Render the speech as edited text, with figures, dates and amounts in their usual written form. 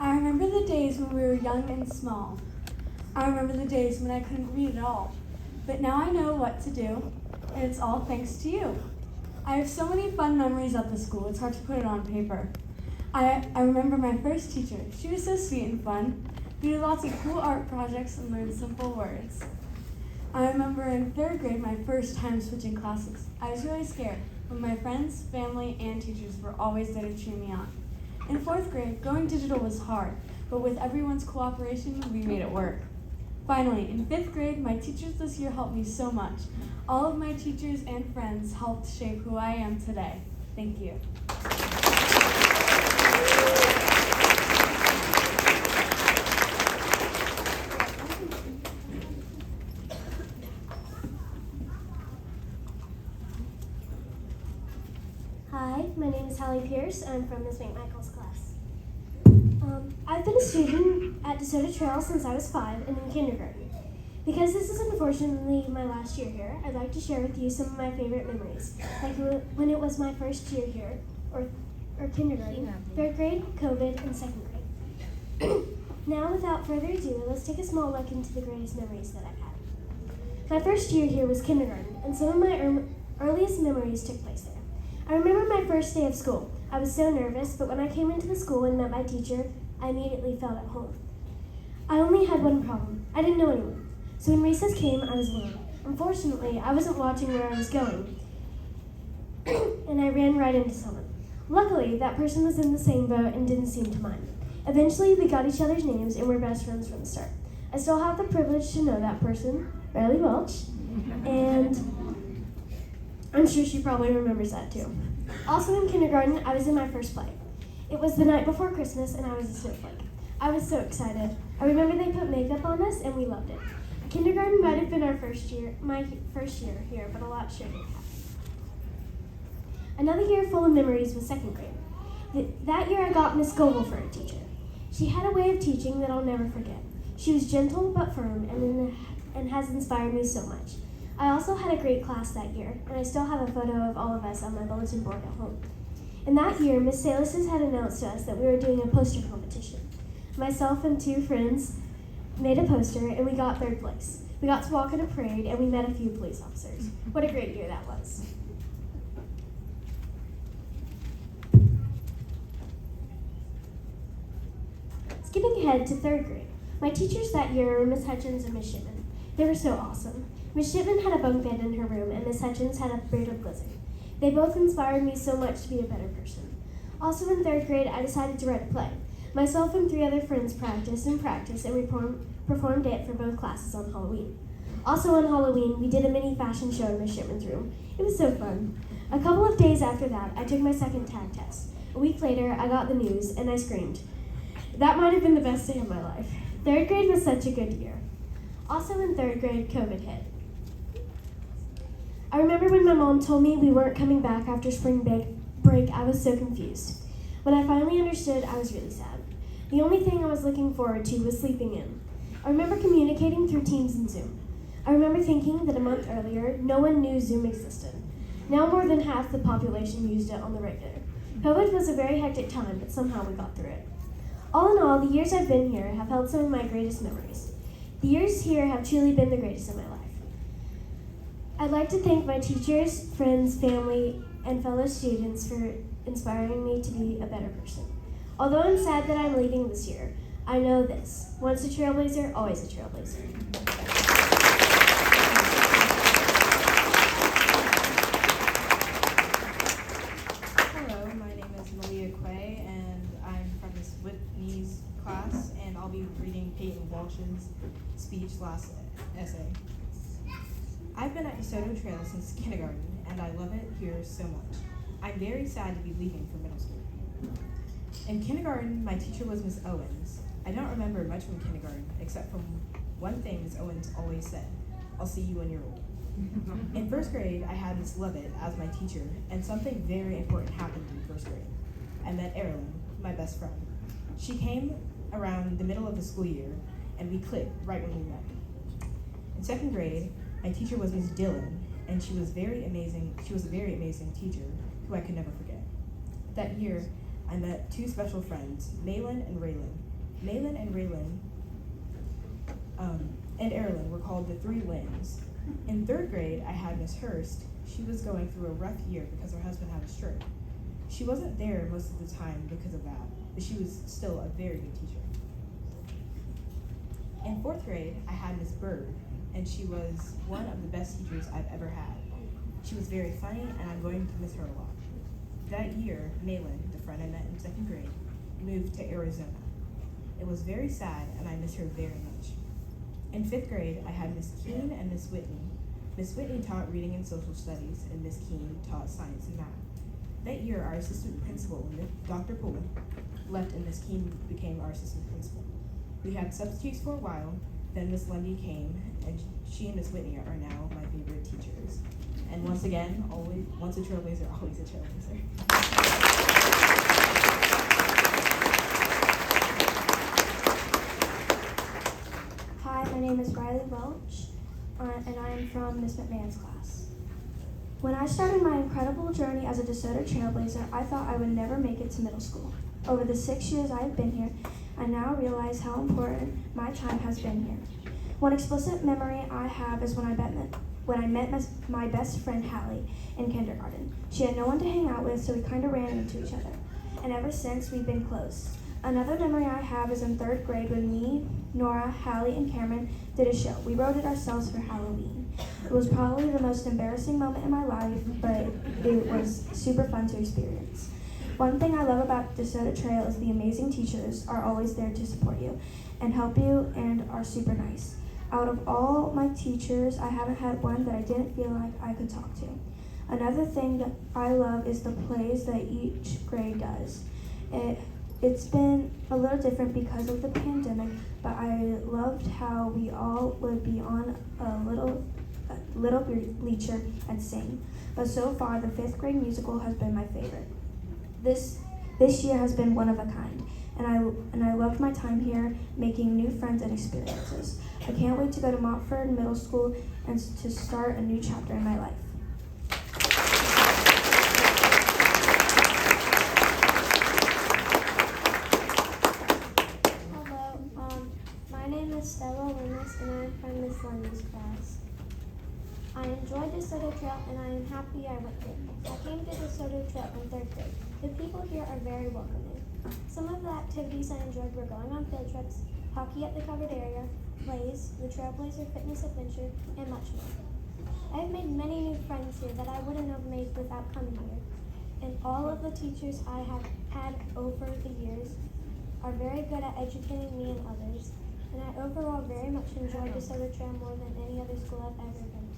I remember the days when we were young and small. I remember the days when I couldn't read at all. But now I know what to do, and it's all thanks to you. I have so many fun memories at the school, it's hard to put it on paper. I remember my first teacher. She was so sweet and fun. We did lots of cool art projects and learned simple words. I remember in 3rd grade my first time switching classes. I was really scared, but my friends, family, and teachers were always there to cheer me on. In 4th grade, going digital was hard, but with everyone's cooperation, we made it work. Finally, in 5th grade, my teachers this year helped me so much. All of my teachers and friends helped shape who I am today. Thank you. Hi, my name is Hallie Pierce. I'm from Ms. McMichael's class. I've been a student at DeSoto Trail since I was 5 and in kindergarten. Because this is unfortunately my last year here, I'd like to share with you some of my favorite memories, like when it was my first year here, or kindergarten, 3rd grade, COVID, and 2nd grade. Now, without further ado, let's take a small look into the greatest memories that I've had. My first year here was kindergarten, and some of my earliest memories took place there. I remember my first day of school. I was so nervous, but when I came into the school and met my teacher, I immediately felt at home. I only had one problem. I didn't know anyone. So when recess came, I was alone. Unfortunately, I wasn't watching where I was going, and I ran right into someone. Luckily, that person was in the same boat and didn't seem to mind. Eventually, we got each other's names and were best friends from the start. I still have the privilege to know that person, Malia Welch, and I'm sure she probably remembers that too. Also in kindergarten, I was in my first play. It was the night before Christmas and I was a snowflake. I was so excited. I remember they put makeup on us and we loved it. Kindergarten might have been my first year here, but a lot sure did happen. Another year full of memories was 2nd grade. That year I got Miss Goebel for a teacher. She had a way of teaching that I'll never forget. She was gentle but firm and has inspired me so much. I also had a great class that year, and I still have a photo of all of us on my bulletin board at home. And that year, Miss Salis had announced to us that we were doing a poster competition. Myself and 2 friends made a poster, and we got 3rd place. We got to walk in a parade, and we met a few police officers. What a great year that was. Skipping ahead to 3rd grade, my teachers that year were Miss Hutchins and Miss Shipman. They were so awesome. Miss Shipman had a bunk bed in her room, and Miss Hutchins had a bearded blizzard. They both inspired me so much to be a better person. Also in 3rd grade, I decided to write a play. Myself and 3 other friends practiced, and we performed it for both classes on Halloween. Also on Halloween, we did a mini fashion show in Miss Shipman's room. It was so fun. A couple of days after that, I took my 2nd tag test. A week later, I got the news, and I screamed. That might have been the best day of my life. 3rd grade was such a good year. Also in 3rd grade, COVID hit. I remember when my mom told me we weren't coming back after spring break, I was so confused. When I finally understood, I was really sad. The only thing I was looking forward to was sleeping in. I remember communicating through Teams and Zoom. I remember thinking that a month earlier, no one knew Zoom existed. Now more than half the population used it on the regular. COVID was a very hectic time, but somehow we got through it. All in all, the years I've been here have held some of my greatest memories. The years here have truly been the greatest of my life. I'd like to thank my teachers, friends, family, and fellow students for inspiring me to be a better person. Although I'm sad that I'm leaving this year, I know this: once a trailblazer, always a trailblazer. Hello, my name is Malia Quaye, and I'm from Miss Whitney's class, and I'll be reading Peyton Walsh's speech/essay. I've been at DeSoto Trail since kindergarten, and I love it here so much. I'm very sad to be leaving for middle school. In kindergarten, my teacher was Miss Owens. I don't remember much from kindergarten, except from one thing Miss Owens always said: I'll see you when you're old. In 1st grade, I had Miss Lovett as my teacher, and something very important happened in 1st grade. I met Erin, my best friend. She came around the middle of the school year, and we clicked right when we met. In 2nd grade, my teacher was Miss Dillon, and she was very amazing. She was a very amazing teacher who I could never forget. That year, I met two special friends, Malin and Raylan. Malin and Raylan and Erilyn were called the Three Lins. In 3rd grade, I had Miss Hurst. She was going through a rough year because her husband had a stroke. She wasn't there most of the time because of that, but she was still a very good teacher. In 4th grade, I had Miss Bird, and she was one of the best teachers I've ever had. She was very funny, and I'm going to miss her a lot. That year, Malin, the friend I met in 2nd grade, moved to Arizona. It was very sad, and I miss her very much. In 5th grade, I had Miss Keene and Miss Whitney. Miss Whitney taught reading and social studies, and Miss Keene taught science and math. That year, our assistant principal, Dr. Poole, left, and Miss Keene became our assistant principal. We had substitutes for a while, then Miss Lundy came, and she and Miss Whitney are now my favorite teachers. And once again, once a trailblazer, always a trailblazer. Hi, my name is Riley Welch, and I am from Miss McMahon's class. When I started my incredible journey as a DeSoto Trailblazer, I thought I would never make it to middle school. Over the 6 years I have been here, I now realize how important my time has been here. One explicit memory I have is when I met my best friend Hallie in kindergarten. She had no one to hang out with, so we kind of ran into each other. And ever since, we've been close. Another memory I have is in 3rd grade when me, Nora, Hallie, and Cameron did a show. We wrote it ourselves for Halloween. It was probably the most embarrassing moment in my life, but it was super fun to experience. One thing I love about DeSoto Trail is the amazing teachers are always there to support you and help you and are super nice. Out of all my teachers, I haven't had one that I didn't feel like I could talk to. Another thing that I love is the plays that each grade does. It's been a little different because of the pandemic, but I loved how we all would be on a little bleacher and sing. But so far, the 5th grade musical has been my favorite. This year has been one of a kind, and I loved my time here, making new friends and experiences. I can't wait to go to Montford Middle School and to start a new chapter in my life. Hello, my name is Stella Loomis, and I'm from Miss Lundy's class. I enjoyed DeSoto Trail, and I am happy I went there. I came to DeSoto Trail in 3rd grade. The people here are very welcoming. Some of the activities I enjoyed were going on field trips, hockey at the covered area, plays, the Trailblazer Fitness Adventure, and much more. I have made many new friends here that I wouldn't have made without coming here. And all of the teachers I have had over the years are very good at educating me and others. And I overall very much enjoyed DeSoto Trail more than any other school I've ever been